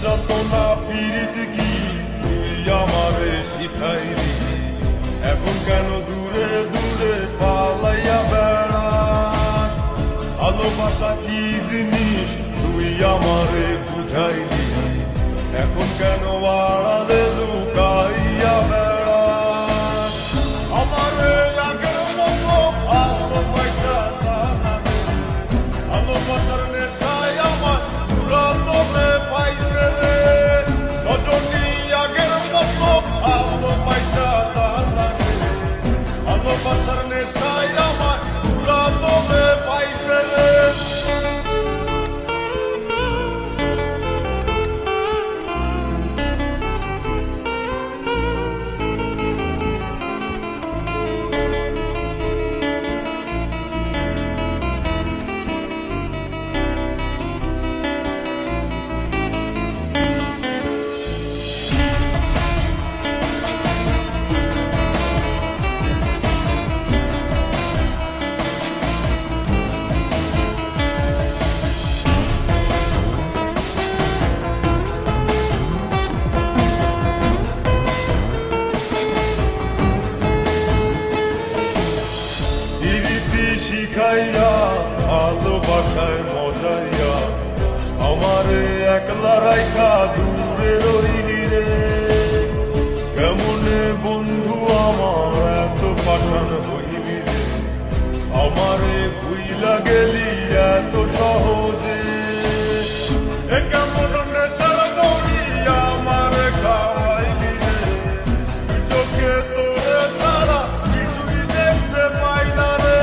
যন্ত্রণা পীড়িত কি তুই আমারে শিখাইলি, এখন কেন দূরে দূরে পালাইয়া বেড়াস? ভালোবাসা কি জিনিস তুই আমারে বুঝাইলি, এখন কেন আড়ালে লুকাইয়া বেড়াস? আমারে আগের মতো ভালোবাসা জানা নেই, ভালোবাসার নেশায় আমার পুরাতনে পাইছে রে। রজনী আগের মতো ভালোবাসা জানা নেই, ভালোবাসার নেশায় আমার পুরাতনে পাইছে রে। শিখাইয়া ভালোবাসায় মজাইয়া আমারে একলা রাইখা দূরে রইলি রে। কেমনে বন্ধু আমার এত পাষাণ হইলি রে, আমারে ভুইলা গেলি এত সহজে। কেমন নেশার দড়ি আমারে খাওয়াইলি রে, চোখে তোরে ছাড়া কিছুই দেখতে পাই না রে।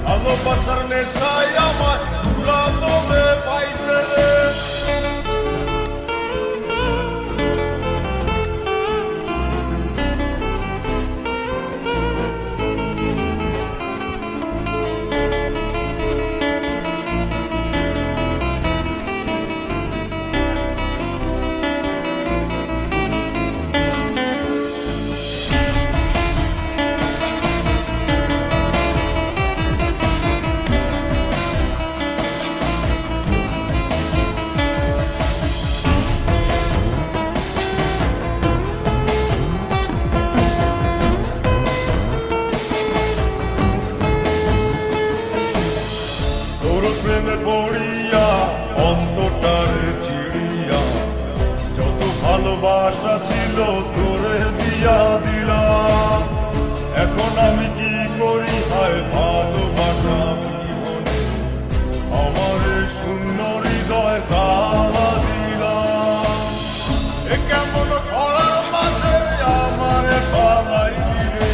ভালোবাসার নেশায় আমার পুরাতনে পাইছে রে। প্রেমে পড়িয়া অন্তরটারে চিড়িয়া যত ভালোবাসা ছিল তোরে দিয়া দিলাম। এখন আমি কি করি হায় ভালোবাসা জীবনে, আমারে শূন্য হৃদয় তালা দিলাম। এ কেমন খরার মাঝে আমারে পালাইলি রে,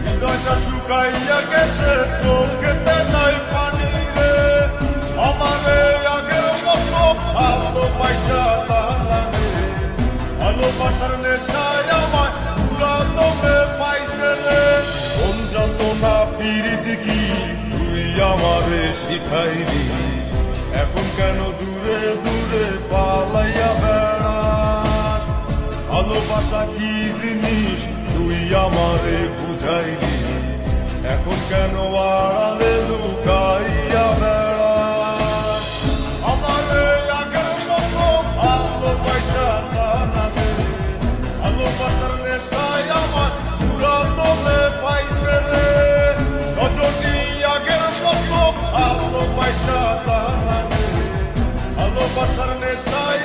হৃদয়টা শুকাইয়া গেছে চোখেতে নাই পানি রে। আমারে আগের মতো ভালোবাসা জানা নেই, ভালোবাসার নেশায় আমার পুরাতনে পাইছে রে। কোন যন্ত্রণা পীড়িত কি তুই আমারে শিখাইলি, এখন কেন দূরে দূরে পালাইয়া বেড়াস? ভালোবাসা কি জিনিস তুই আমারে বুঝাইলি, এখন কেন আড়ালে লুকাইয়া বেড়াস? আমারে আগের মতো ভালোবাসা জানা নেই, ভালোবাসার নেশায় আমার পুরাতনে পাইছে রে। রজনী আগের মতো ভালোবাসা জানা নেই, ভালোবাসার নেশায়